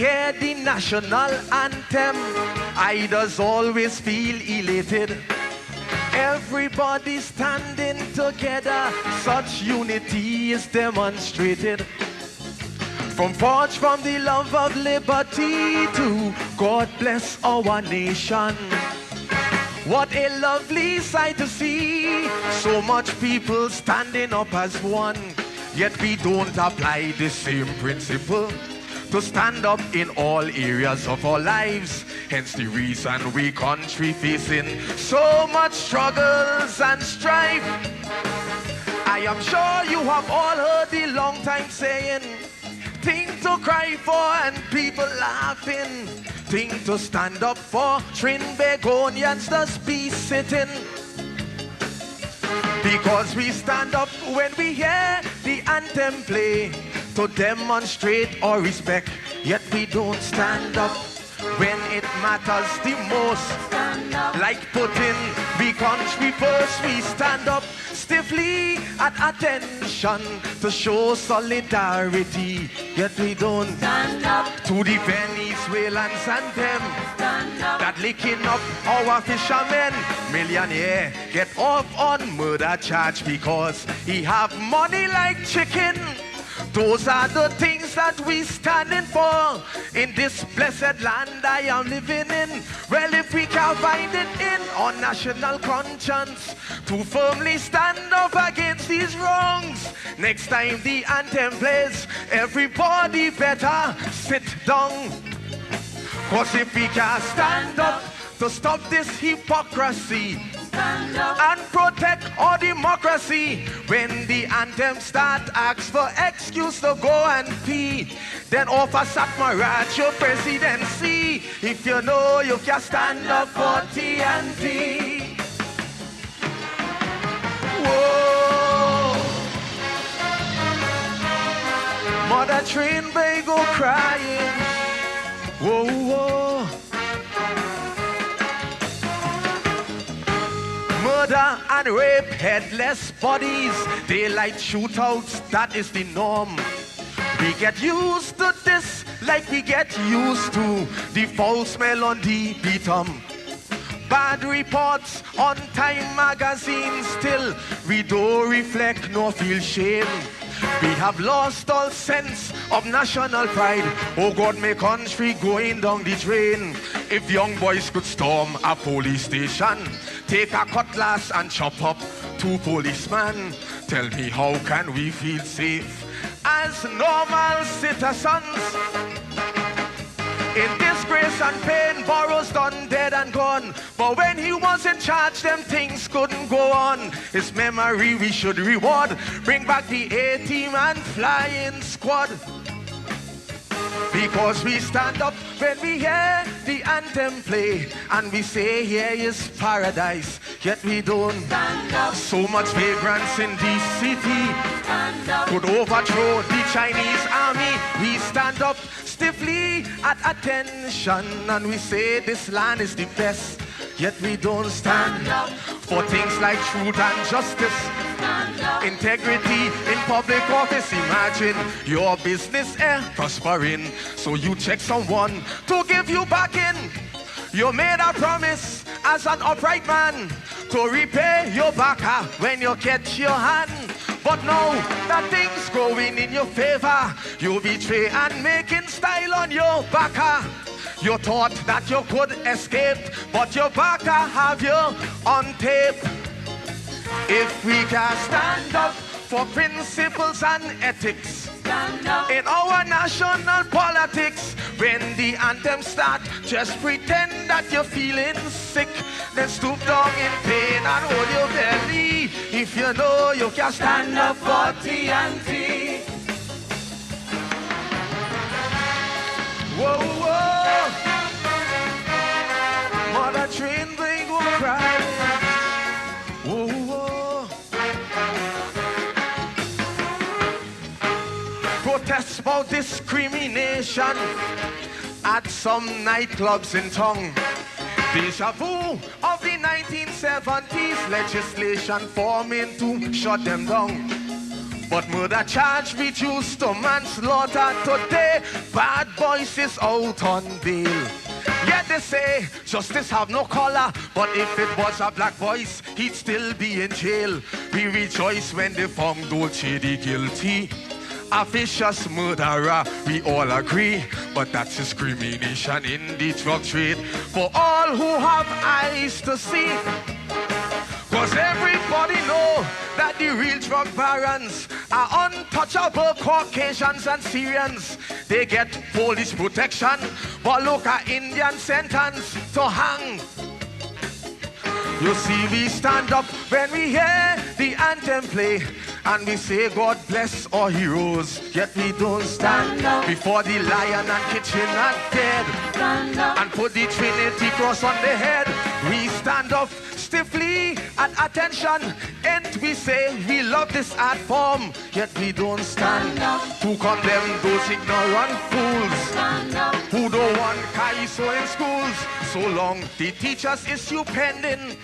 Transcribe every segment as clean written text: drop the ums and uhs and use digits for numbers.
hear the national anthem, I does always feel elated. Everybody standing together, such unity is demonstrated. From the love of liberty to God bless our nation. What a lovely sight to see, so much people standing up as one. Yet we don't apply the same principle to stand up in all areas of our lives. Hence the reason we country facing so much struggles and strife. I am sure you have all heard the long time saying, thing to cry for and people laughing, thing to stand up for, Trinbagonians just be sitting. Because we stand up when we hear the anthem play, to demonstrate our respect. Yet we don't stand up when it matters the most. Like putting the country first, we stand up stiffly at attention to show solidarity. Yet we don't stand up to the Venezuelans and them that licking up our fishermen. Millionaire get off on murder charge because he have money like chicken. Those are the things that we standing for in this blessed land I am living in. Well, if we can find it in our national conscience to firmly stand up against these wrongs, next time the anthem plays, everybody better sit down. Cause if we can stand up to stop this hypocrisy and protect our democracy, when the anthem start ask for excuse to go and pee, then offer Satmarat your presidency. If you know you can stand up for TNT. Whoa, Mother Trinidad go crying. Whoa, whoa. Murder and rape, headless bodies, daylight shootouts, that is the norm. We get used to this like we get used to the foul smell on the beatum. Bad reports on Time magazine, still we don't reflect nor feel shame. We have lost all sense of national pride. Oh God, my country going down the drain. If young boys could storm a police station, take a cutlass and chop up 2 policemen, tell me how can we feel safe as normal citizens? In disgrace and pain, Burroughs done dead and gone. But when he was in charge, them things couldn't go on. His memory we should reward. Bring back the A-team and flying squad. Because we stand up when we hear the anthem play, and we say here is paradise, yet we don't stand up. So much vagrants in this city could overthrow the Chinese army. We stand up stiffly at attention, and we say this land is the best, yet we don't stand up for things like truth and justice, integrity in public office. Imagine your business prospering, so you check someone to give you back in. You made a promise as an upright man to repay your backer when you catch your hand. But now that things going in your favor, you betray and making style on your backer. You thought that you could escape, but your backer have you on tape. If we can stand up for principles and ethics in our national politics, when the anthem start, just pretend that you're feeling sick, then stoop down in pain and hold your belly. If you know you can stand up for TNT. Whoa, whoa, Mother Trinidad will cry. Whoa, whoa. Protests about discrimination at some nightclubs in town. Deja vu of the 1970s, legislation forming to shut them down. but murder charge reduced to manslaughter today. Bad boys is out on bail. Yet they say justice have no color, but if it was a black voice, he'd still be in jail. We rejoice when they found Dolce the guilty. A vicious murderer, we all agree, but that's discrimination in the drug trade. For all who have eyes to see, cause everybody know that the real drug barons are untouchable Caucasians and Syrians. They get police protection, but look at Indian sentence to hang. You see, we stand up when we hear the anthem play, and we say God bless our heroes, yet we don't stand up before the lion and kitchen and dead, and put the Trinity cross on the head. We stand up stiffly at attention, and we say we love this art form, yet we don't stand up to condemn those ignorant fools who don't want Kaiso in schools. So long the teachers issue pending,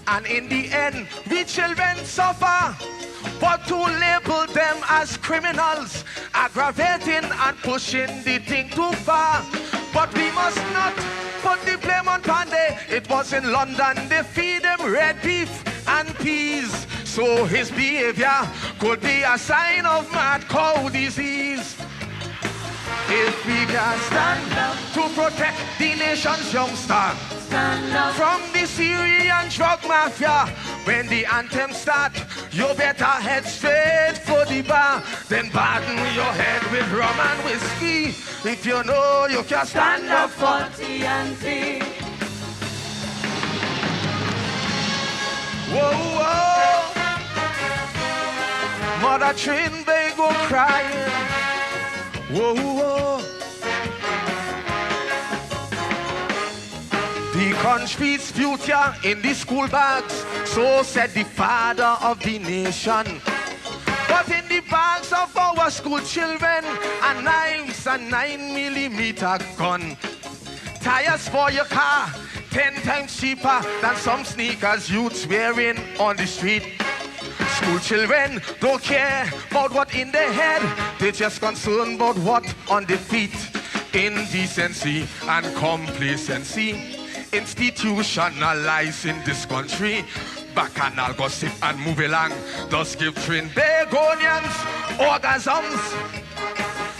and in the end we children suffer. But to label them as criminals, aggravating and pushing the thing too far. But we must not put the blame on Pandey. It was in London they feed him red beef and peas, so his behavior could be a sign of mad cow disease. If we can stand up to protect the nation's youngster from the Syrian drug mafia, when the anthem start, you better head straight for the bar, then burden your head with rum and whiskey. If you know you can stand up for TNT. Whoa, whoa. Mother Trinidad go crying. Whoa, whoa. The country's future in the school bags, so said the father of the nation. But in the bags of our school children are knives and 9mm gun. Tires for your car, 10 times cheaper than some sneakers youths wearing on the street. School children don't care about what in their head, they just concerned about what on their feet. Indecency and complacency institutionalized in this country. Bacchanal gossip and move along does give Trinbagonians orgasms.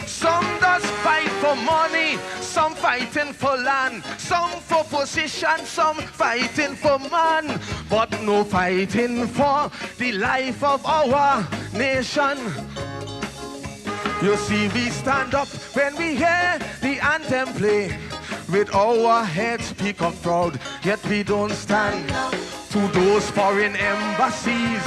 Some does fight for money, some fighting for land, some for position, some fighting for man, but no fighting for the life of our nation. You see, we stand up when we hear the anthem play, with our heads peak up proud, yet we don't stand to those foreign embassies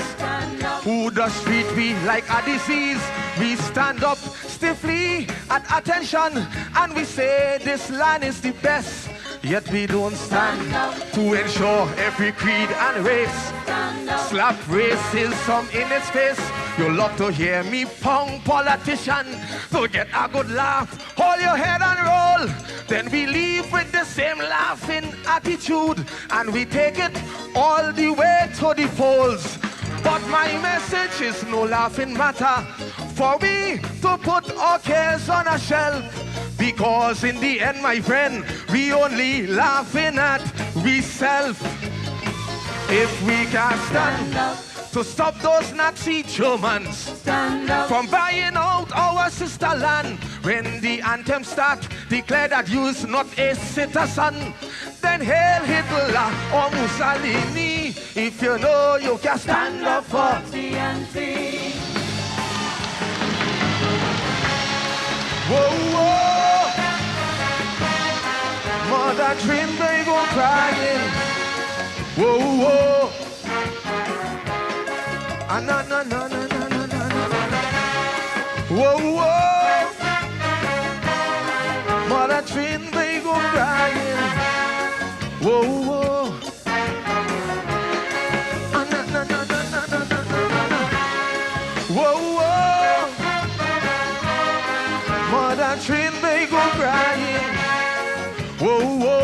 who does treat we like a disease. We stand up stiffly at attention, and we say this land is the best, yet we don't stand to ensure every creed and race slap racism in its face. You love to hear me pong politician to get a good laugh. Hold your head and roll. Then we leave with the same laughing attitude, and we take it all the way to the polls. But my message is no laughing matter for we to put our cares on a shelf, because in the end, my friend, we only laughing at we self. If we can stand up to stop those Nazi Germans from buying out our sister land, when the anthem start, declare that you is not a citizen, then hail Hitler or Mussolini. If you know you can stand up for TNT. Whoa, whoa. Mother Trinidad go crying. Whoa, whoa. Ah, na, na, na, na, na, na, na, na. Whoa, whoa. Mother Trinidad go crying. Whoa, whoa. Ah, na, na, na, na, na, na, na, na. Whoa, whoa. Mother Trinidad go crying. Whoa, whoa.